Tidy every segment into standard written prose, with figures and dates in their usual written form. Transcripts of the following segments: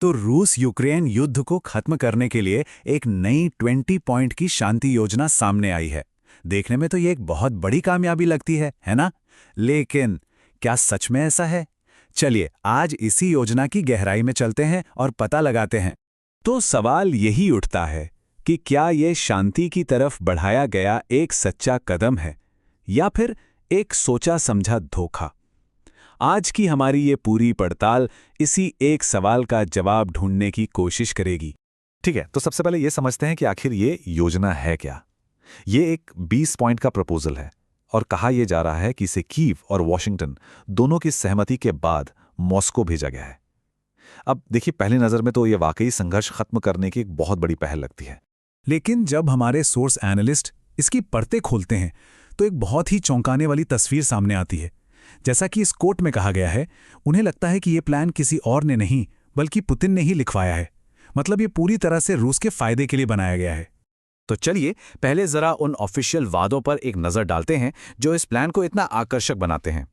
तो रूस यूक्रेन युद्ध को खत्म करने के लिए एक नई 20 पॉइंट की शांति योजना सामने आई है। देखने में तो ये एक बहुत बड़ी कामयाबी लगती है ना? लेकिन क्या सच में ऐसा है? चलिए आज इसी योजना की गहराई में चलते हैं और पता लगाते हैं। तो सवाल यही उठता है कि क्या ये शांति की तरफ बढ़ाया गया एक सच्चा कदम है या फिर एक सोचा समझा धोखा? आज की हमारी ये पूरी पड़ताल इसी एक सवाल का जवाब ढूंढने की कोशिश करेगी। ठीक है, तो सबसे पहले ये समझते हैं कि आखिर ये योजना है क्या। ये एक 20 पॉइंट का प्रपोजल है और कहा यह जा रहा है कि इसे कीव और वॉशिंगटन दोनों की सहमति के बाद मॉस्को भेजा गया है। अब देखिए, पहली नज़र में तो ये वाकई संघर्ष खत्म करने की एक बहुत बड़ी पहल लगती है। लेकिन जब हमारे सोर्स एनालिस्ट इसकी परतें खोलते हैं तो एक बहुत ही चौंकाने वाली तस्वीर सामने आती है। जैसा कि इस कोट में कहा गया है, उन्हें लगता है कि ये प्लान किसी और ने नहीं बल्कि पुतिन ने ही लिखवाया है। मतलब ये पूरी तरह से रूस के फायदे के लिए बनाया गया है। तो चलिए पहले जरा उन ऑफिशियल वादों पर एक नज़र डालते हैं जो इस प्लान को इतना आकर्षक बनाते हैं।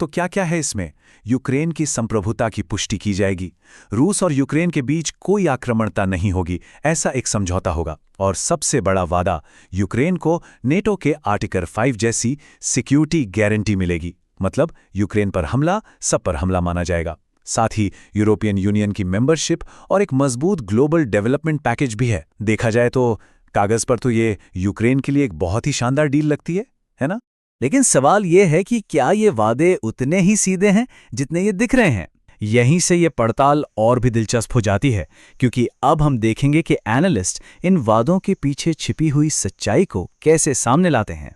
तो क्या क्या है इसमें? यूक्रेन की संप्रभुता की पुष्टि की जाएगी, रूस और यूक्रेन के बीच कोई आक्रमणता नहीं होगी, ऐसा एक समझौता होगा। और सबसे बड़ा वादा, यूक्रेन को नेटो के आर्टिकल 5 जैसी सिक्योरिटी गारंटी मिलेगी। मतलब यूक्रेन पर हमला सब पर हमला माना जाएगा। साथ ही यूरोपियन यूनियन की मेंबरशिप और एक मजबूत ग्लोबल डेवलपमेंट पैकेज भी है। देखा जाए तो कागज पर तो ये यूक्रेन के लिए एक बहुत ही शानदार डील लगती है ना? लेकिन सवाल ये है कि क्या ये वादे उतने ही सीधे हैं जितने ये दिख रहे हैं? यहीं से ये पड़ताल और भी दिलचस्प हो जाती है, क्योंकि अब हम देखेंगे कि एनालिस्ट इन वादों के पीछे छिपी हुई सच्चाई को कैसे सामने लाते हैं।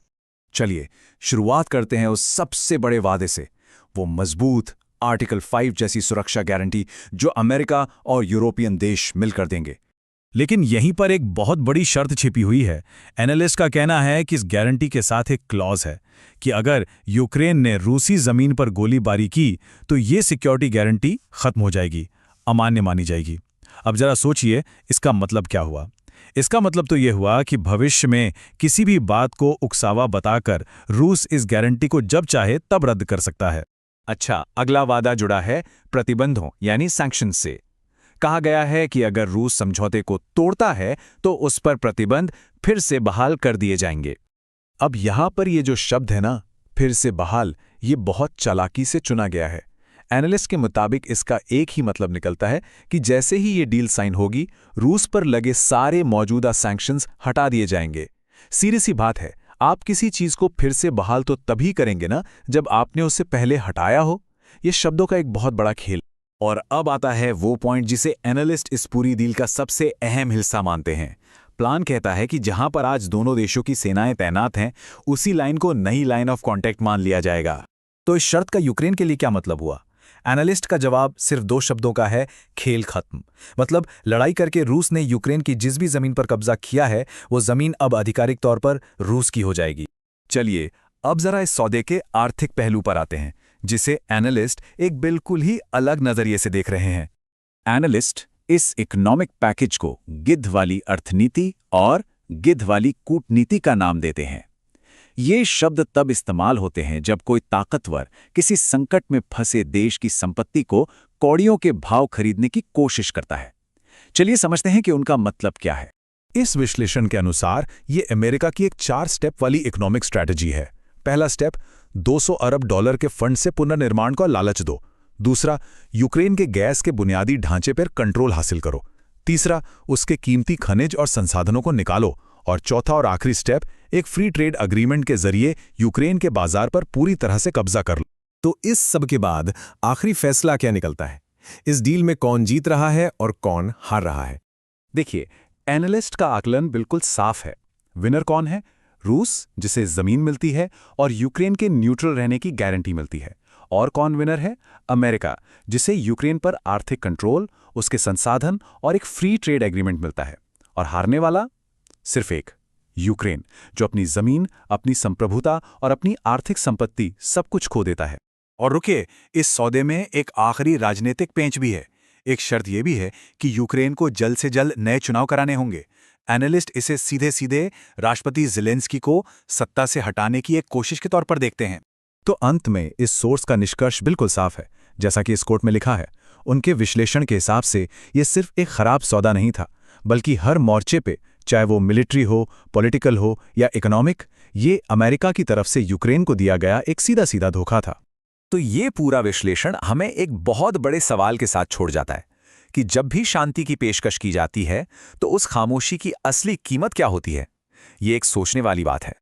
चलिए शुरुआत करते हैं उस सबसे बड़े वादे से, वो मजबूत आर्टिकल 5 जैसी सुरक्षा गारंटी जो अमेरिका और यूरोपियन देश मिलकर देंगे। लेकिन यहीं पर एक बहुत बड़ी शर्त छिपी हुई है। एनालिस्ट का कहना है कि इस गारंटी के साथ एक क्लॉज है कि अगर यूक्रेन ने रूसी जमीन पर गोलीबारी की तो ये सिक्योरिटी गारंटी खत्म हो जाएगी, अमान्य मानी जाएगी। अब जरा सोचिए इसका मतलब क्या हुआ। इसका मतलब तो ये हुआ कि भविष्य में किसी भी बात को उकसावा बताकर रूस इस गारंटी को जब चाहे तब रद्द कर सकता है। अच्छा, अगला वादा जुड़ा है प्रतिबंधों यानी सैंक्शन से। कहा गया है कि अगर रूस समझौते को तोड़ता है तो उस पर प्रतिबंध फिर से बहाल कर दिए जाएंगे। अब यहां पर ये जो शब्द है ना, फिर से बहाल, ये बहुत चालाकी से चुना गया है। एनालिस्ट के मुताबिक इसका एक ही मतलब निकलता है कि जैसे ही ये डील साइन होगी, रूस पर लगे सारे मौजूदा सैंक्शंस हटा दिए जाएंगे। सीधी सी बात है, आप किसी चीज को फिर से बहाल तो तभी करेंगे ना जब आपने उसे पहले हटाया हो। ये शब्दों का एक बहुत बड़ा खेल। और अब आता है वो पॉइंट जिसे एनालिस्ट इस पूरी डील का सबसे अहम हिस्सा मानते हैं। प्लान कहता है कि जहां पर आज दोनों देशों की सेनाएं तैनात हैं, उसी लाइन को नई लाइन ऑफ कॉन्टैक्ट मान लिया जाएगा। तो इस शर्त का यूक्रेन के लिए क्या मतलब हुआ? एनालिस्ट का जवाब सिर्फ 2 शब्दों का है, खेल खत्म। मतलब लड़ाई करके रूस ने यूक्रेन की जिस भी जमीन पर कब्जा किया है, वो जमीन अब आधिकारिक तौर पर रूस की हो जाएगी। चलिए अब जरा इस सौदे के आर्थिक पहलू पर आते हैं, जिसे एनालिस्ट एक बिल्कुल ही अलग नजरिए से देख रहे हैं। एनालिस्ट इस इकोनॉमिक पैकेज को गिद्ध वाली अर्थनीति और गिद्ध वाली कूटनीति का नाम देते हैं। ये शब्द तब इस्तेमाल होते हैं जब कोई ताकतवर किसी संकट में फंसे देश की संपत्ति को कौड़ियों के भाव खरीदने की कोशिश करता है। चलिए समझते हैं कि उनका मतलब क्या है। इस विश्लेषण के अनुसार ये अमेरिका की एक 4 स्टेप वाली इकोनॉमिक स्ट्रैटेजी है। पहला स्टेप, 200 अरब डॉलर के फंड से पुनर्निर्माण का लालच दो। दूसरा, यूक्रेन के गैस के बुनियादी ढांचे पर कंट्रोल हासिल करो। तीसरा, उसके कीमती खनिज और संसाधनों को निकालो। और चौथा और आखिरी स्टेप, एक फ्री ट्रेड अग्रीमेंट के जरिए यूक्रेन के बाजार पर पूरी तरह से कब्जा कर लो। तो इस सब के बाद आखिरी फैसला क्या निकलता है? इस डील में कौन जीत रहा है और कौन हार रहा है? देखिए, एनालिस्ट का आकलन बिल्कुल साफ है। विनर कौन है? रूस, जिसे जमीन मिलती है और यूक्रेन के न्यूट्रल रहने की गारंटी मिलती है। और कौन विनर है? अमेरिका, जिसे यूक्रेन पर आर्थिक कंट्रोल, उसके संसाधन और एक फ्री ट्रेड एग्रीमेंट मिलता है। और हारने वाला सिर्फ एक, यूक्रेन, जो अपनी जमीन, अपनी संप्रभुता और अपनी आर्थिक संपत्ति सब कुछ खो देता है। और रुकिए, इस सौदे में एक आखिरी राजनीतिक पेंच भी है। एक शर्त यह भी है कि यूक्रेन को जल्द से जल्द नए चुनाव कराने होंगे। एनालिस्ट इसे सीधे सीधे राष्ट्रपति ज़ेलेंस्की को सत्ता से हटाने की एक कोशिश के तौर पर देखते हैं। तो अंत में इस सोर्स का निष्कर्ष बिल्कुल साफ है। जैसा कि इस कोट में लिखा है, उनके विश्लेषण के हिसाब से ये सिर्फ एक खराब सौदा नहीं था, बल्कि हर मोर्चे पे, चाहे वो मिलिट्री हो, पॉलिटिकल हो या इकोनॉमिक, ये अमेरिका की तरफ से यूक्रेन को दिया गया एक सीधा-सीधा धोखा था। तो ये पूरा विश्लेषण हमें एक बहुत बड़े सवाल के साथ छोड़ जाता है कि जब भी शांति की पेशकश की जाती है तो उस खामोशी की असली कीमत क्या होती है। ये एक सोचने वाली बात है।